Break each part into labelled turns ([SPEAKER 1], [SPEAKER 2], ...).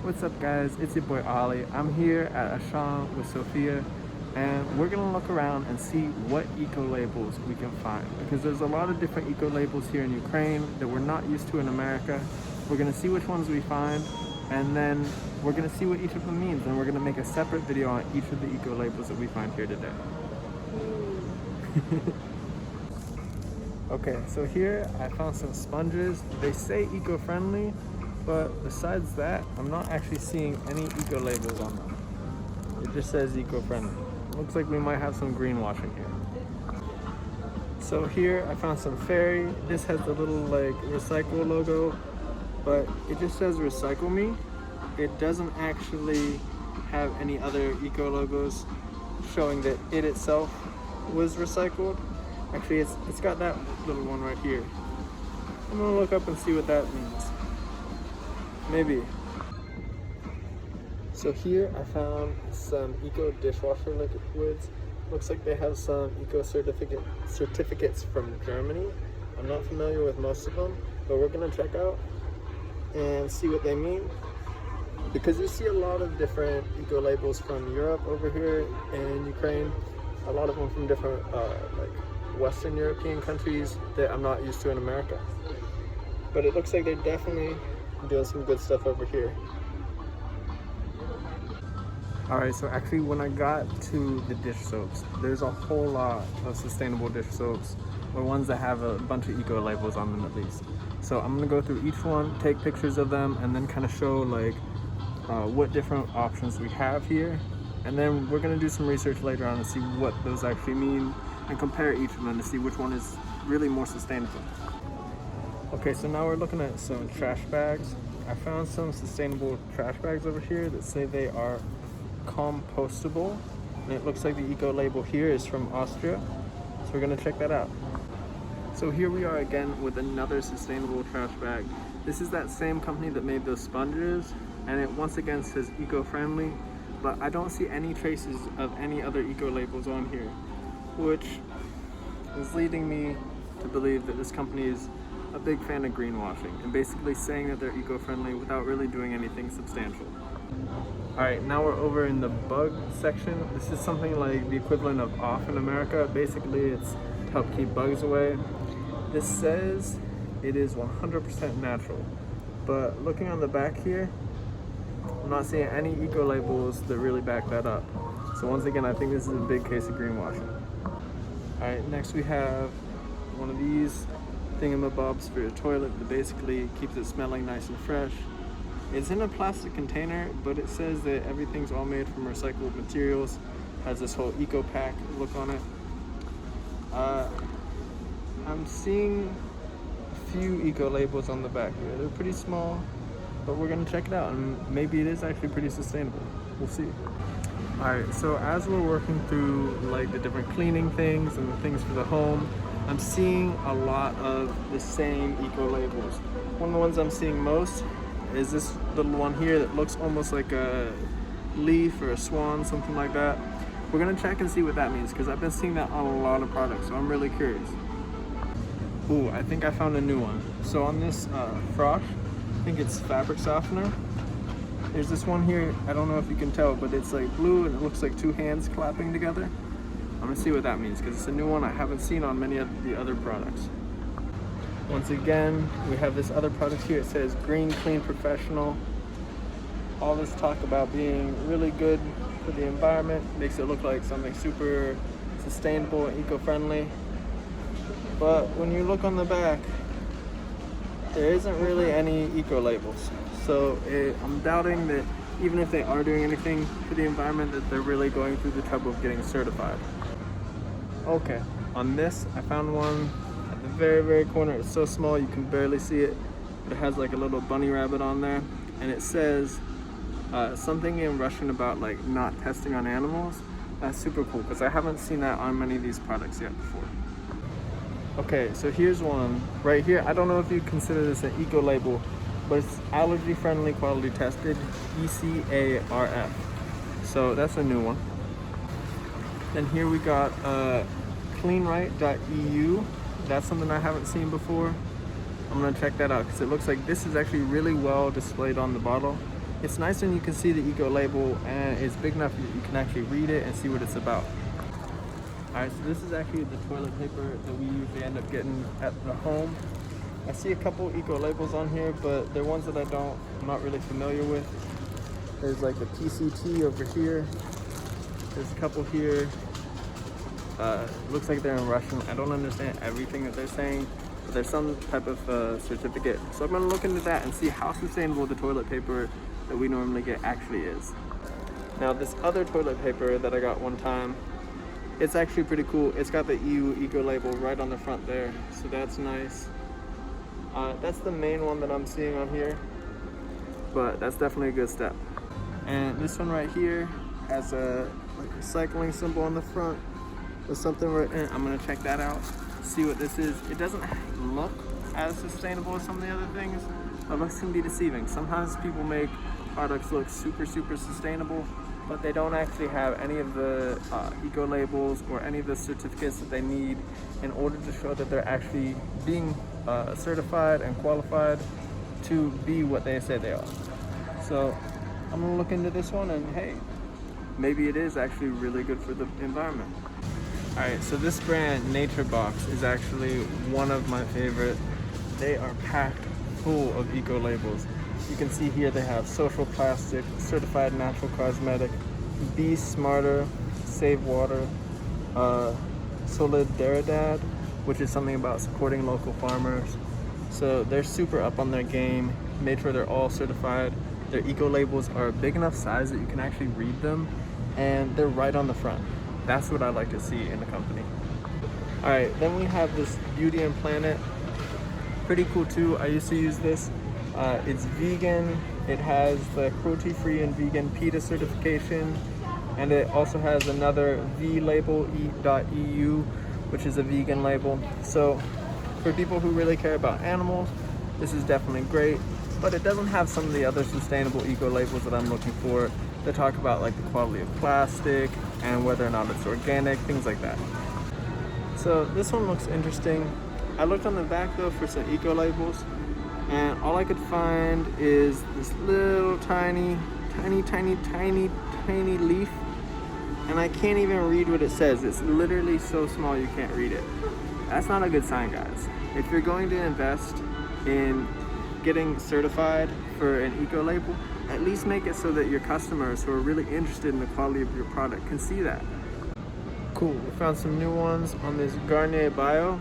[SPEAKER 1] What's up guys, it's your boy Olli. I'm here at Auchan with Sophia and we're gonna look around and see what eco labels we can find, because there's a lot of different eco labels here in Ukraine that we're not used to in America. We're gonna see which ones we find, and then we're gonna see what each of them means, and we're gonna make a separate video on each of the eco labels that we find here today. Okay, so here I found some sponges. They say eco-friendly, but besides that, I'm not actually seeing any eco labels on them. It just says eco-friendly. Looks like we might have some greenwashing here. So here I found some fairy. This has the little like recycle logo, but it just says recycle me. It doesn't actually have any other eco logos showing that it itself was recycled. Actually, it's got that little one right here. I'm gonna look up and see what that means. Maybe. So here I found some eco dishwasher liquids. Looks like they have some eco certificates from Germany. I'm not familiar with most of them, but we're gonna check out and see what they mean. Because you see a lot of different eco labels from Europe over here in Ukraine. A lot of them from different like Western European countries that I'm not used to in America. But it looks like they're definitely doing some good stuff over here. Alright, so actually when I got to the dish soaps, there's a whole lot of sustainable dish soaps, or ones that have a bunch of eco labels on them at least. So I'm gonna go through each one, take pictures of them, and then kind of show like what different options we have here. And then we're gonna do some research later on to see what those actually mean and compare each of them to see which one is really more sustainable. Okay, so now we're looking at some trash bags. I found some sustainable trash bags over here that say they are compostable, and it looks like the eco label here is from Austria, so we're gonna check that out. So here we are again with another sustainable trash bag. This is that same company that made those sponges, and it once again says eco-friendly, but I don't see any traces of any other eco labels on here, which is leading me to believe that this company is a big fan of greenwashing and basically saying that they're eco-friendly without really doing anything substantial. Alright, now we're over in the bug section. This is something like the equivalent of off in America. Basically, it's to help keep bugs away. This says it is 100% natural, but looking on the back here, I'm not seeing any eco labels that really back that up. So once again, I think this is a big case of greenwashing. Alright, next we have one of these thingamabobs for your toilet that basically keeps it smelling nice and fresh. It's in a plastic container, but it says that everything's all made from recycled materials. Has this whole eco pack look on it. I'm seeing a few eco labels on the back here. They're pretty small, but we're gonna check it out, and maybe it is actually pretty sustainable. We'll see. Alright, so as we're working through like the different cleaning things and the things for the home, I'm seeing a lot of the same eco labels. One of the ones I'm seeing most is this little one here that looks almost like a leaf or a swan, something like that. We're gonna check and see what that means, because I've been seeing that on a lot of products, so I'm really curious. Ooh, I think I found a new one. So on this frosh, I think it's fabric softener. There's this one here, I don't know if you can tell, but it's like blue and it looks like two hands clapping together. I'm gonna see what that means, because it's a new one I haven't seen on many of the other products. Once again, we have this other product here. It says Green, Clean, Professional. All this talk about being really good for the environment makes it look like something super sustainable and eco-friendly. But when you look on the back, there isn't really any eco labels. So I'm doubting that even if they are doing anything for the environment, that they're really going through the trouble of getting certified. Okay, on this, I found one at the very, very corner. It's so small you can barely see it, but it has like a little bunny rabbit on there, and it says something in Russian about like not testing on animals. That's super cool, because I haven't seen that on many of these products yet before. Okay, so here's one right here. I don't know if you consider this an eco label, but it's allergy friendly, quality tested, ECARF. So that's a new one. Then here we got CleanRight.eu. That's something I haven't seen before. I'm gonna check that out because it looks like this is actually really well displayed on the bottle. It's nice when you can see the eco label and it's big enough that you can actually read it and see what it's about. Alright, so this is actually the toilet paper that we usually end up getting at the home. I see a couple eco labels on here, but they're ones that I'm not really familiar with. There's like the PCT over here. There's a couple here. Looks like they're in Russian. I don't understand everything that they're saying, but there's some type of certificate. So I'm gonna look into that and see how sustainable the toilet paper that we normally get actually is. Now this other toilet paper that I got one time, it's actually pretty cool. It's got the EU eco label right on the front there, so that's nice. That's the main one that I'm seeing on here, but that's definitely a good step. And this one right here has a recycling symbol on the front. There's something right in. I'm gonna check that out, see what this is. It doesn't look as sustainable as some of the other things, but looks can be deceiving. Sometimes people make products look super sustainable, but they don't actually have any of the eco labels or any of the certificates that they need in order to show that they're actually being certified and qualified to be what they say they are. So I'm gonna look into this one, and hey, maybe it is actually really good for the environment. All right, so this brand, Nature Box, is actually one of my favorite. They are packed full of eco labels. You can see here they have social plastic, certified natural cosmetic, be smarter, save water, solidaridad, which is something about supporting local farmers. So they're super up on their game, made sure they're all certified. Their eco labels are a big enough size that you can actually read them, and they're right on the front. That's what I like to see in a company. All right, then we have this Beauty and Planet. Pretty cool too. I used to use this. It's vegan. It has the cruelty-free and vegan PETA certification, and it also has another V label, E.EU, which is a vegan label. So for people who really care about animals, this is definitely great, but it doesn't have some of the other sustainable eco labels that I'm looking for. They talk about like the quality of plastic and whether or not it's organic, things like that. So this one looks interesting. I looked on the back though for some eco labels, and all I could find is this little tiny leaf, and I can't even read what it says. It's literally so small you can't read it. That's not a good sign, guys. If you're going to invest in getting certified for an eco label, at least make it so that your customers who are really interested in the quality of your product can see that. Cool, we found some new ones on this Garnier Bio.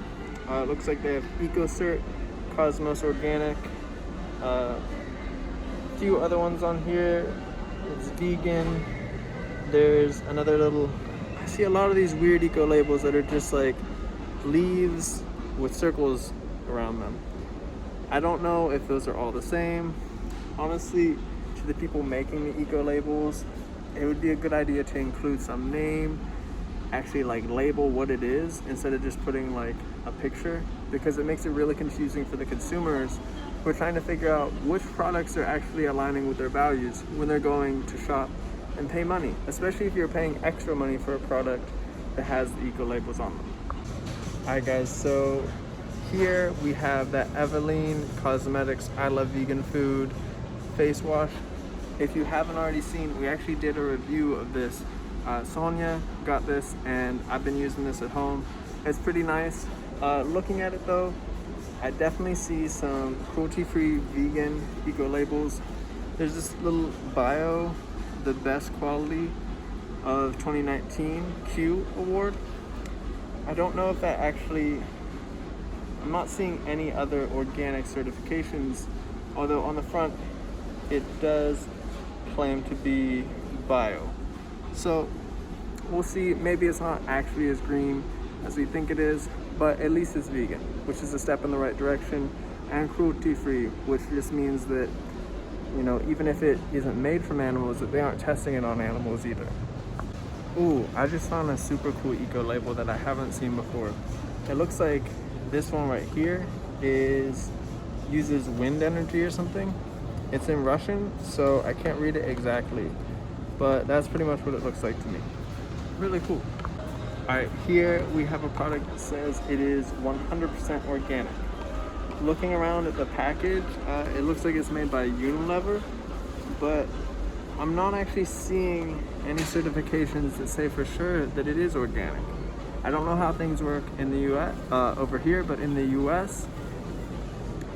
[SPEAKER 1] It looks like they have EcoCert, Cosmos Organic, a few other ones on here. It's vegan. There's another little, I see a lot of these weird eco labels that are just like leaves with circles around them. I don't know if those are all the same. Honestly, to the people making the eco labels, it would be a good idea to include some name, actually like label what it is instead of just putting like a picture, because it makes it really confusing for the consumers who are trying to figure out which products are actually aligning with their values when they're going to shop and pay money, especially if you're paying extra money for a product that has the eco labels on them. Alright guys, so here we have that Eveline Cosmetics I Love Vegan Food face wash. If you haven't already seen, we actually did a review of this. Sonia got this and I've been using this at home. It's pretty nice. Looking at it though, I definitely see some cruelty-free vegan eco labels. There's this little bio, the best quality of 2019 Q award. I don't know if that actually, I'm not seeing any other organic certifications, although on the front it does claim to be bio. So we'll see, maybe it's not actually as green as we think it is, but at least it's vegan, which is a step in the right direction, and cruelty-free, which just means that, you know, even if it isn't made from animals, that they aren't testing it on animals either. Ooh, I just found a super cool eco label that I haven't seen before. It looks like this one right here uses wind energy or something. It's in Russian, so I can't read it exactly, but that's pretty much what it looks like to me. Really cool. All right, here we have a product that says it is 100% organic. Looking around at the package, it looks like it's made by Unilever, but I'm not actually seeing any certifications that say for sure that it is organic. I don't know how things work in the US, over here, but in the US,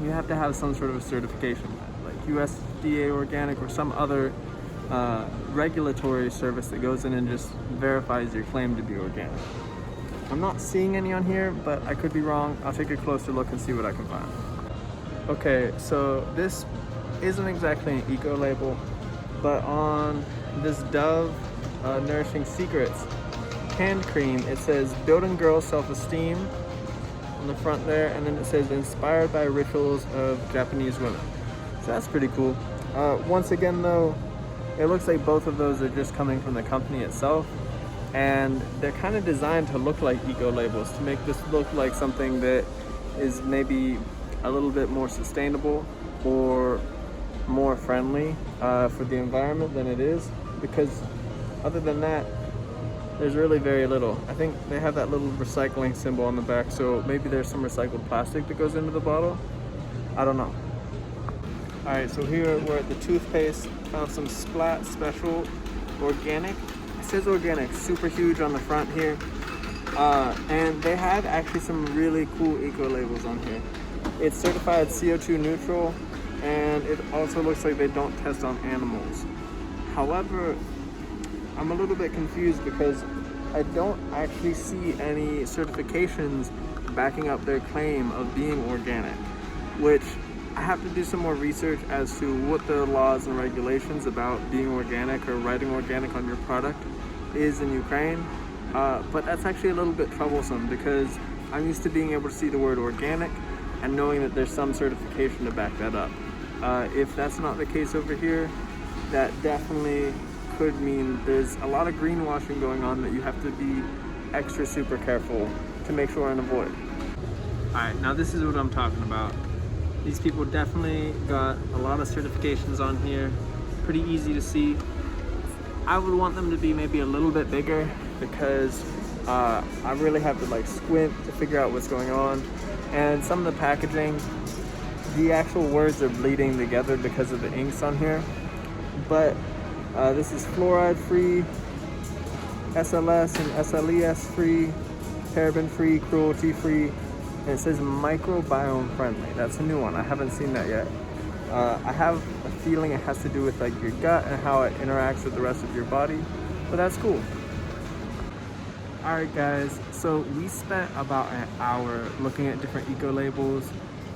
[SPEAKER 1] you have to have some sort of a certification, like USDA organic or some other regulatory service that goes in and just verifies your claim to be organic. I'm not seeing any on here, but I could be wrong. I'll take a closer look and see what I can find. Okay, so this isn't exactly an eco label, but on this Dove Nourishing Secrets hand cream, it says building girls' self-esteem on the front there, and then it says inspired by rituals of Japanese women. So that's pretty cool. Once again though, it looks like both of those are just coming from the company itself, and they're kind of designed to look like eco labels, to make this look like something that is maybe a little bit more sustainable or more friendly for the environment than it is, because other than that, there's really very little. I think they have that little recycling symbol on the back, so maybe there's some recycled plastic that goes into the bottle. I don't know. All right, so here we're at the toothpaste. Found some Splat Special Organic. It says organic, super huge on the front here. And they have actually some really cool eco labels on here. It's certified CO2 neutral, and it also looks like they don't test on animals. However, I'm a little bit confused because I don't actually see any certifications backing up their claim of being organic, which I have to do some more research as to what the laws and regulations about being organic or writing organic on your product is in Ukraine. But that's actually a little bit troublesome because I'm used to being able to see the word organic and knowing that there's some certification to back that up. If that's not the case over here, that definitely could mean there's a lot of greenwashing going on that you have to be extra super careful to make sure and avoid. Alright, now this is what I'm talking about. These people definitely got a lot of certifications on here, pretty easy to see. I would want them to be maybe a little bit bigger because I really have to like squint to figure out what's going on. And some of the packaging, the actual words are bleeding together because of the inks on here. But this is fluoride free, SLS and SLES free, paraben free, cruelty free, and it says microbiome friendly. That's a new one. I haven't seen that yet. I have a feeling it has to do with like your gut and how it interacts with the rest of your body, but that's cool. Alright guys, so we spent about an hour looking at different eco labels.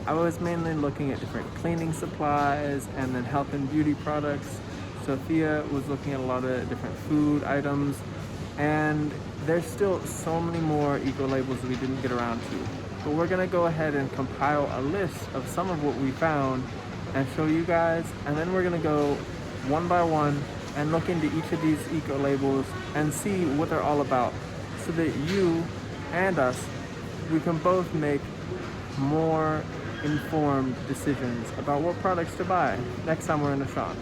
[SPEAKER 1] I was mainly looking at different cleaning supplies and then health and beauty products. Sophia was looking at a lot of different food items, and there's still so many more eco labels we didn't get around to. But we're gonna go ahead and compile a list of some of what we found and show you guys, and then we're gonna go one by one and look into each of these eco labels and see what they're all about, so that you and us, we can both make more informed decisions about what products to buy next time we're in the shop.